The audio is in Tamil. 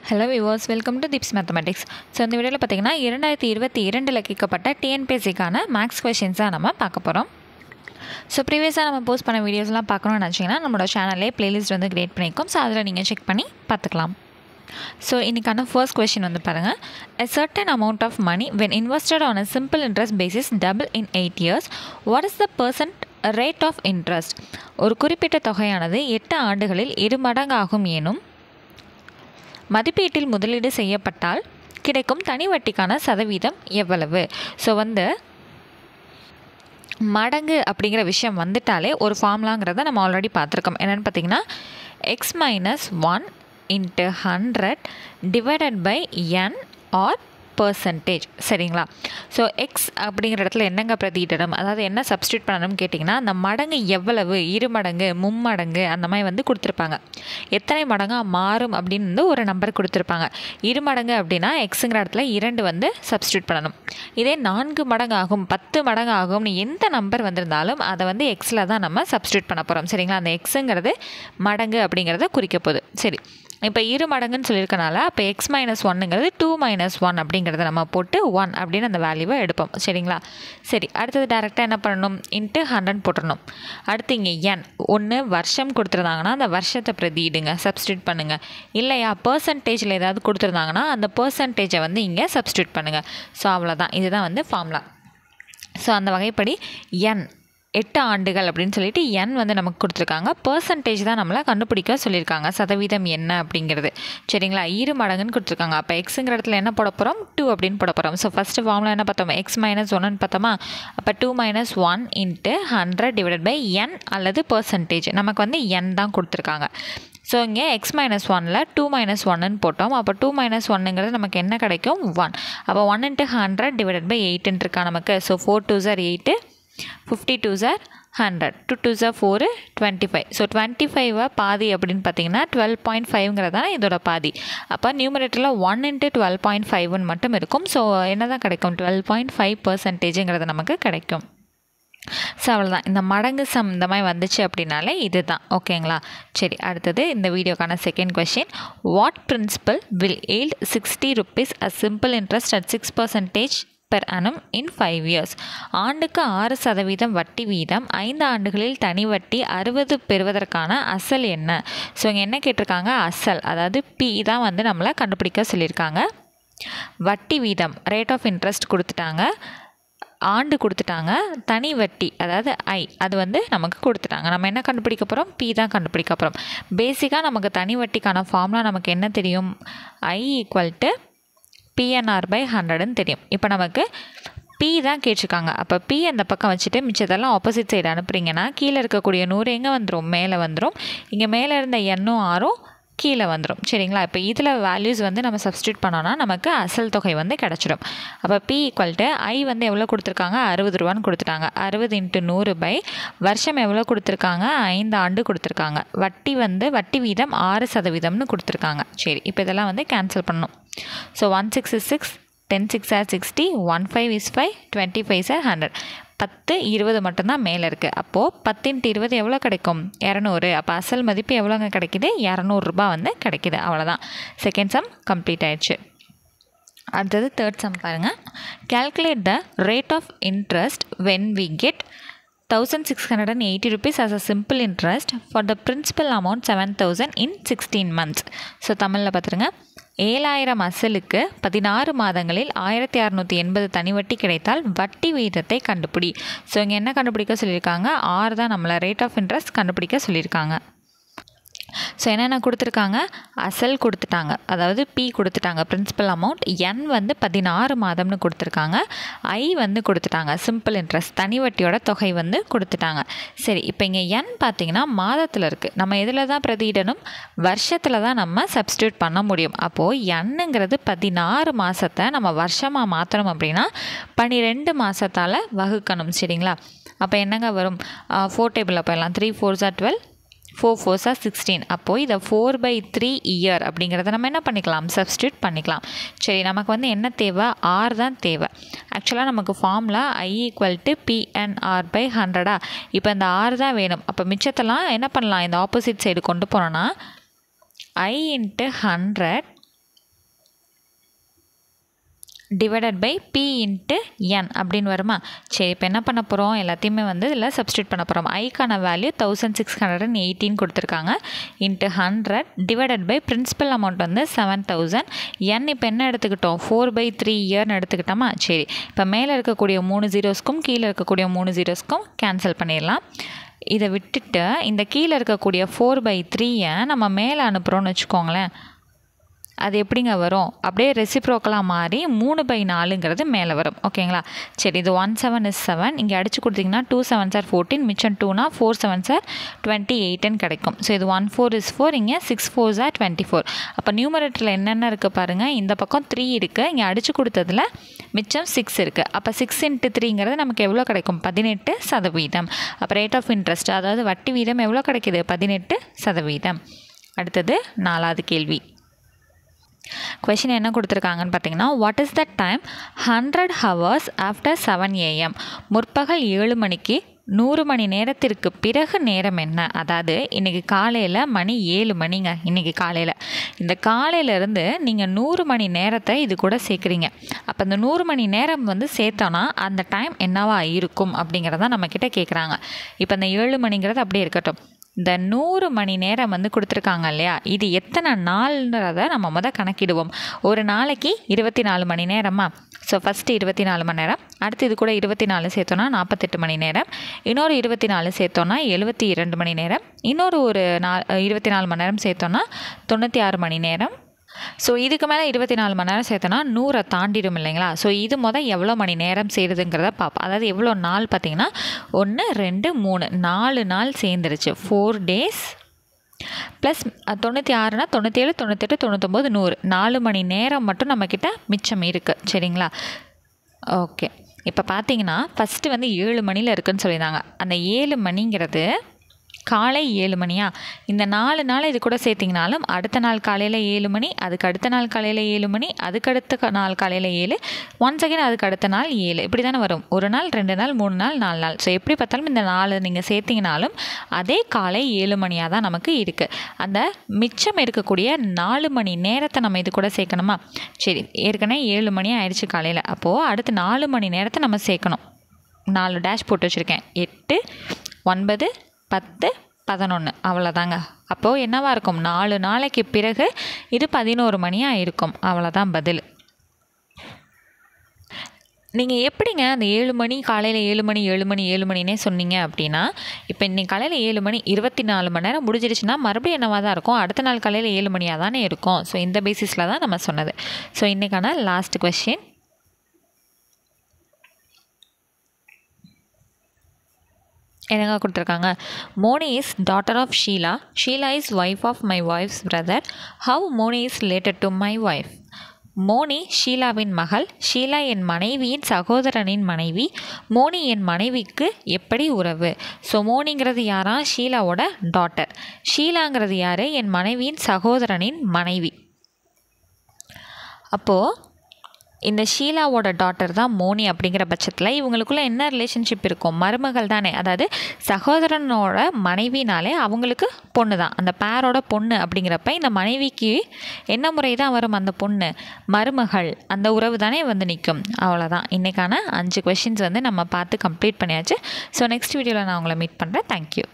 Hello viewers, welcome to tips mathematics. So இந்த வீடியோவில் பார்த்தீங்கன்னா 2022 கேட்கப்பட்ட டிஎன்பிஎஸ்சிக்கான மேக்ஸ் கொஷின்ஸாக நம்ம பார்க்க போகிறோம். ஸோ ப்ரீவியஸாக நம்ம போஸ்ட் பண்ண வீடியோஸ்லாம் பார்க்கணும்னு நினச்சிங்கன்னா நம்மளோட சேனல்லே பிளேலிஸ்ட் வந்து கிரியேட் பண்ணியிருக்கோம். ஸோ அதில் நீங்கள் செக் பண்ணி பார்த்துக்கலாம். ஸோ இன்றைக்கான ஃபர்ஸ்ட் கொஷின் வந்து பாருங்கள். A certain amount of money when invested on a simple interest basis double in 8 years. What is the percent rate of interest? ஒரு குறிப்பிட்ட தொகையானது 8 ஆண்டுகளில் 2 மடங்காகும் எனும் மதிப்பீட்டில் முதலீடு செய்யப்பட்டால் கிடைக்கும் தனி வட்டிக்கான சதவீதம் எவ்வளவு? ஸோ மடங்கு அப்படிங்கிற விஷயம் வந்துட்டாலே ஒரு ஃபார்முலாங்கிறத நம்ம ஆல்ரெடி பார்த்துருக்கோம். என்னென்னு பார்த்தீங்கன்னா x - 1 × 100 divided by n or percentage. சரிங்களா? ஸோ எக்ஸ் அப்படிங்கிற இடத்துல என்னங்க பிரதியிடணும், அதாவது என்ன சப்ஸ்டியூட் பண்ணணும்னு கேட்டிங்கன்னா அந்த மடங்கு எவ்வளவு, 2 மடங்கு 3 மடங்கு அந்த மாதிரி வந்து கொடுத்துருப்பாங்க. எத்தனை மடங்காக மாறும் அப்படின்னு வந்து ஒரு நம்பர் கொடுத்துருப்பாங்க. 2 மடங்கு அப்படின்னா எக்ஸுங்கிற இடத்துல 2 வந்து சப்ஸ்டியூட் பண்ணணும். இதே 4 மடங்கு ஆகும், 10 மடங்கு ஆகும்னு எந்த நம்பர் வந்திருந்தாலும் அதை வந்து எக்ஸில் தான் நம்ம சப்ஸ்டியூட் பண்ண போகிறோம். சரிங்களா? அந்த எக்ஸுங்கிறது மடங்கு அப்படிங்கிறத குறிக்க போகுது. சரி, இப்போ 2 மடங்குன்னு சொல்லியிருக்கனால அப்போ x - 1ங்கிறது 2 - 1 அப்படிங்கிறத நம்ம போட்டு 1 அப்படின்னு அந்த வேல்யூவை எடுப்போம். சரிங்களா? சரி, அடுத்தது டேரெக்டாக என்ன பண்ணணும், × 100 போட்டுடணும். அடுத்து இங்கே n 1 வருஷம் கொடுத்துருந்தாங்கன்னா அந்த வருஷத்தை பிரதியிடுங்க, சப்ஸ்டியூட் பண்ணுங்கள். இல்லையா பர்சன்டேஜில் ஏதாவது கொடுத்துருந்தாங்கன்னா அந்த பர்சன்டேஜை வந்து இங்கே சப்ஸ்டியூட் பண்ணுங்கள். ஸோ அவ்வளோதான், இதுதான் வந்து ஃபார்முலா. ஸோ அந்த வகைப்படி n 8 ஆண்டுகள் அப்படின்னு சொல்லிட்டு n வந்து நமக்கு கொடுத்துருக்காங்க. பர்சன்டேஜ் தான் நம்மளை கண்டுபிடிக்க சொல்லியிருக்காங்க, சதவீதம் என்ன அப்படிங்கிறது. சரிங்களா? 2 மடங்குன்னு கொடுத்துருக்காங்க. அப்போ எக்ஸுங்கிற இடத்துல என்ன போட போகிறோம், 2 அப்படின்னு போட போகிறோம். ஸோ ஃபஸ்ட்டு ஃபார்முலா என்ன பார்த்தோம், x - 1ன்னு பார்த்தோமா. அப்போ 2 - 1 × 100 டிவைடட் பை n அல்லது பர்சன்டேஜ். நமக்கு வந்து n தான் கொடுத்துருக்காங்க. ஸோ இங்கே x - 1ல் 2 - 1ன்னு போட்டோம். அப்போ 2 - 1ங்கிறது நமக்கு என்ன கிடைக்கும், 1. அப்போ 1 × 100 டிவைடட் பை 8ன்னு இருக்கா நமக்கு. So 4 2s are 8, 50 2s are 100, 2 2s are 4, 25. So 25 பாதி அப்படின்னு பார்த்தீங்கன்னா 12.5ங்கிறதான இதோட பாதி. அப்போ நியூமரேட்டரில் 1 × 12.5ன்னு மட்டும் இருக்கும். ஸோ என்ன தான் கிடைக்கும், 12.5%ங்கிறது நமக்கு கிடைக்கும். ஸோ அவ்வளோதான். இந்த மடங்கு சம் இந்த மாதிரி வந்துச்சு அப்படின்னாலே இது தான். ஓகேங்களா? சரி, அடுத்தது இந்த வீடியோக்கான second question. What principal will yield 60 rupees a simple interest at 6% per annum in 5 years? ஆண்டுக்கு 6% வட்டி வீதம் 5 ஆண்டுகளில் தனி வட்டி 60 பெறுவதற்கான அசல் என்ன? ஸோ இங்கே என்ன கேட்டிருக்காங்க, அசல், அதாவது பி தான் வந்து நம்மளை கண்டுபிடிக்க சொல்லியிருக்காங்க. வட்டி வீதம் ரேட் ஆஃப் இன்ட்ரெஸ்ட் கொடுத்துட்டாங்க, ஆண்டு கொடுத்துட்டாங்க, தனி வட்டி அதாவது ஐ அது வந்து நமக்கு கொடுத்துட்டாங்க. நம்ம என்ன கண்டுபிடிக்க போகிறோம், பி தான் கண்டுபிடிக்க போகிறோம். பேசிக்காக நமக்கு தனி வட்டிக்கான ஃபார்முலா நமக்கு என்ன தெரியும், I = PNR/100ன்னு தெரியும். இப்போ நமக்கு பி தான் கேட்டிருக்காங்க. அப்போ பி அந்த பக்கம் வச்சுட்டு மிச்சதெல்லாம் ஆப்போசிட் சைடு அனுப்புறீங்கன்னா கீழே இருக்கக்கூடிய 100 எங்கே வந்துடும், மேலே வந்துடும். இங்கே மேலே இருந்த எண்ணும் 6ம் கீழே வந்துடும். சரிங்களா? இப்போ இதில் வேல்யூஸ் வந்து நம்ம சப்ஸ்டியூட் பண்ணோன்னா நமக்கு அசல் தொகை வந்து கிடச்சிடும். அப்போ P = I வந்து எவ்வளோ கொடுத்துருக்காங்க, 60 ரூபான்னு கொடுத்துட்டாங்க. 60 × 100 வருஷம் எவ்வளோ கொடுத்துருக்காங்க, 5 ஆண்டு கொடுத்துருக்காங்க. வட்டி வீதம் 6%ன்னு கொடுத்துருக்காங்க. சரி, இப்போ இதெல்லாம் வந்து கேன்சல் பண்ணணும். So 1 6 is 6, 10 6 are 60, 1 5 is 5, 25 is 100. 10 20 மட்டும்தான் மேலே இருக்குது. அப்போது 10 × 20 எவ்வளோ கிடைக்கும், 200. அப்போ அசல் மதிப்பு எவ்வளோங்க கிடைக்கிது, 200 ரூபாய் வந்து கிடைக்கிது. அவ்வளோதான். செகண்ட் சம் கம்ப்ளீட் ஆயிடுச்சு. அடுத்தது தேர்ட் சம் பாருங்கள். Calculate the rate of interest when we get 1680 rupees as a simple interest for the principal amount 7000 in 16 months. So தமிழில் பார்த்துருங்க. 7000 அசலுக்கு 16 மாதங்களில் 1680 தனி வட்டி கிடைத்தால் வட்டி வீதத்தை கண்டுபிடி. ஸோ இங்கே என்ன கண்டுபிடிக்க சொல்லியிருக்காங்க, 6 தான் நம்மளை ரேட் ஆஃப் இன்ட்ரெஸ்ட் கண்டுபிடிக்க சொல்லியிருக்காங்க. ஸோ என்னென்ன கொடுத்துருக்காங்க, அசல் கொடுத்துட்டாங்க, அதாவது பி கொடுத்துட்டாங்க பிரின்சிபல் அமௌண்ட், n வந்து 16 மாதம்னு கொடுத்துருக்காங்க, ஐ வந்து கொடுத்துட்டாங்க சிம்பிள் இன்ட்ரெஸ்ட் தனி வட்டியோட தொகை வந்து கொடுத்துட்டாங்க. சரி, இப்போ இங்கே n பார்த்தீங்கன்னா மாதத்தில் இருக்குது. நம்ம எதில் தான் பிரதியிடணும், வருஷத்தில் தான் நம்ம சப்ஸ்டியூட் பண்ண முடியும். அப்போது nங்கிறது 16 மாதத்தை நம்ம வருஷமாக மாற்றணும் அப்படின்னா 12 மாதத்தால் வகுக்கணும். சரிங்களா? அப்போ என்னங்க வரும், 4 டேபிளில் போயிடலாம். 3 4s are 12, 4 4s are 16. அப்போது இதை 4/3 இயர் அப்படிங்கிறத நம்ம என்ன பண்ணிக்கலாம், சப்ஸ்டியூட் பண்ணிக்கலாம். சரி, நமக்கு வந்து என்ன தேவை, 6 தான் தேவை. ஆக்சுவலாக நமக்கு ஃபார்முலா I = PNR/100. இப்போ இந்த 6 தான் வேணும். அப்போ மிச்சத்தெல்லாம் என்ன பண்ணலாம், இந்த ஆப்போசிட் சைடு கொண்டு போனோன்னா I × 100 divided by P into N அப்படின்னு வருமா? சரி, இப்போ என்ன பண்ண போகிறோம், எல்லாத்தையுமே வந்து இதில் சப்ஸ்டியூட் பண்ண போகிறோம். ஐக்கான வேல்யூ 1618 கொடுத்துருக்காங்க into 100 divided by principal amount வந்து 7000. என் இப்போ என்ன எடுத்துக்கிட்டோம், 4/3 இயர்னு எடுத்துக்கிட்டோமா? சரி, இப்போ மேலே இருக்கக்கூடிய 3 ஜீரோஸ்க்கும் கீழே இருக்கக்கூடிய 3 ஜீரோஸ்க்கும் கேன்சல் பண்ணிடலாம். இதை விட்டுட்டு இந்த கீழே இருக்கக்கூடிய 4/3 நம்ம மேலே அனுப்புகிறோன்னு வச்சுக்கோங்களேன். அது எப்படிங்க வரும், அப்படியே ரெசிப்ரோக்கலாக மாறி 3/4ங்கிறது மேலே வரும். ஓகேங்களா? சரி, இது 1 7 is 7. இங்கே அடித்து கொடுத்திங்கன்னா 2 7s are 14, மிச்சம் 2னா 4 7s are 28ன்னு கிடைக்கும். ஸோ இது 1 4 is 4, இங்கே 6 4s are 24. அப்போ நியூமரேட்டரில் என்னென்ன இருக்குது பாருங்கள், இந்த பக்கம் 3 இருக்குது, இங்கே அடித்து கொடுத்ததில் மிச்சம் 6 இருக்குது. அப்போ 6 × 3ங்கிறது நமக்கு எவ்வளோ கிடைக்கும், 18%. அப்போ ரேட் ஆஃப் இன்ட்ரெஸ்ட், அதாவது வட்டி வீதம் எவ்வளோ கிடைக்கிது, 18%. அடுத்தது 4வது கேள்வி. கொஷின் என்ன கொடுத்துருக்காங்கன்னு பார்த்தீங்கன்னா, what is the time 100 hours after 7 AM? முற்பகல் 7 மணிக்கு 100 மணி நேரத்திற்கு பிறகு நேரம் என்ன? அதாவது இன்றைக்கி காலையில் மணி 7 மணிங்க. இன்றைக்கி காலையில், இந்த காலையிலேருந்து நீங்கள் 100 மணி நேரத்தை இது கூட சேர்க்குறீங்க. அப்போ இந்த 100 மணி நேரம் வந்து சேர்த்தோன்னா அந்த டைம் என்னவா இருக்கும் அப்படிங்கிறத நம்மக்கிட்ட கேட்குறாங்க. இப்போ இந்த 7 மணிங்கிறது அப்படியே இருக்கட்டும். இந்த 100 மணி நேரம் வந்து கொடுத்துருக்காங்க இல்லையா, இது எத்தனை நாள்ன்றதை நம்ம கணக்கிடுவோம். ஒரு நாளைக்கு 24 மணி நேரமா? ஸோ ஃபஸ்ட்டு 24 மணி நேரம், அடுத்து இது கூட 24 சேர்த்தோன்னா 48 மணி நேரம், இன்னொரு 24 சேர்த்தோன்னா 72 மணி நேரம், இன்னொரு 24 மணி நேரம் சேர்த்தோன்னா 96 மணி நேரம். ஸோ இதுக்கு மேலே 24 மணி நேரம் சேர்த்தோன்னா 100 தாண்டிடும் இல்லைங்களா? ஸோ இது எவ்வளோ மணி நேரம் சேருதுங்கிறத பார்ப்போம். அதாவது எவ்வளோ நாள் பார்த்தீங்கன்னா 1 2 3 4 நாள் சேர்ந்துருச்சு. 4 days ப்ளஸ் 96னா 97 98 99 100 4 மணி நேரம் மட்டும் நம்மக்கிட்ட மிச்சம் இருக்குது. சரிங்களா? ஓகே, இப்போ பார்த்தீங்கன்னா ஃபஸ்ட்டு வந்து 7 மணியில் இருக்குதுன்னு சொல்லியிருந்தாங்க. அந்த 7 மணிங்கிறது காலை 7 மணியா? இந்த 4 நாள் இது கூட சேர்த்திங்கனாலும் அடுத்த நாள் காலையில் 7 மணி, அதுக்கு அடுத்த நாள் காலையில் 7 மணி, அதுக்கடுத்த நாள் காலையில் 7, ஒன்ஸ் அகேன் அதுக்கு அடுத்த நாள் 7, இப்படி தானே வரும். 1 நாள் 2 நாள் 3 நாள் 4 நாள். ஸோ எப்படி பார்த்தாலும் இந்த 4 நீங்கள் சேர்த்திங்கனாலும் அதே காலை 7 மணியாக தான் நமக்கு இருக்குது. அந்த மிச்சம் இருக்கக்கூடிய 4 மணி நேரத்தை நம்ம இது கூட சேர்க்கணுமா? சரி, ஏற்கனவே 7 மணி ஆயிடுச்சு காலையில். அப்போது அடுத்து 4 மணி நேரத்தை நம்ம சேர்க்கணும். 4 டேஷ் போட்டு வச்சுருக்கேன். 8 9 10 11 அவ்வளோதாங்க. அப்போது என்னவாக இருக்கும், 4 நாளைக்கு பிறகு இது 11 மணியாக இருக்கும். அவ்வளோதான் பதில். நீங்கள் எப்படிங்க அந்த 7 மணி காலையில் 7 மணி 7 மணி 7 மணினே சொன்னீங்க அப்படின்னா, இப்போ இன்றைக்கி காலையில் 7 மணி 24 மணி நேரம் முடிஞ்சிருச்சுன்னா மறுபடியும் என்னவாக தான் இருக்கும், அடுத்த நாள் காலையில் 7 மணியாக தானே இருக்கும். ஸோ இந்த பேசிஸில் தான் நம்ம சொன்னது. ஸோ இன்றைக்கான லாஸ்ட் கொஸ்டின். என்னங்க கொடுத்துருக்காங்க, Moni is daughter of Sheela, Sheela is wife of my wife's brother, how Moni is related to my wife? Moni ஷீலாவின் மகள், ஷீலா என் மனைவியின் சகோதரனின் மனைவி, மோனி என் மனைவிக்கு எப்படி உறவு? ஸோ மோனிங்கிறது யாரா, ஷீலாவோட டாட்டர். ஷீலாங்கிறது யார், என் மனைவியின் சகோதரனின் மனைவி. அப்போது இந்த ஷீலாவோட டாட்டர் தான் மோனி. அப்படிங்கிற பட்சத்தில் இவங்களுக்குள்ள என்ன ரிலேஷன்ஷிப் இருக்கும், மருமகள் தானே. அதாவது சகோதரனோட மனைவினாலே அவங்களுக்கு பொண்ணு தான், அந்த பேரோட பொண்ணு. அப்படிங்கிறப்ப இந்த மனைவிக்கு என்ன முறை தான் வரும், அந்த பொண்ணு மருமகள், அந்த உறவு தானே வந்து நிற்கும். அவ்வளோதான். இன்றைக்கான 5 கொஷின்ஸ் வந்து நம்ம பார்த்து கம்ப்ளீட் பண்ணியாச்சு. ஸோ நெக்ஸ்ட் வீடியோவில் நான் உங்களை மீட் பண்ணுறேன். தேங்க்யூ.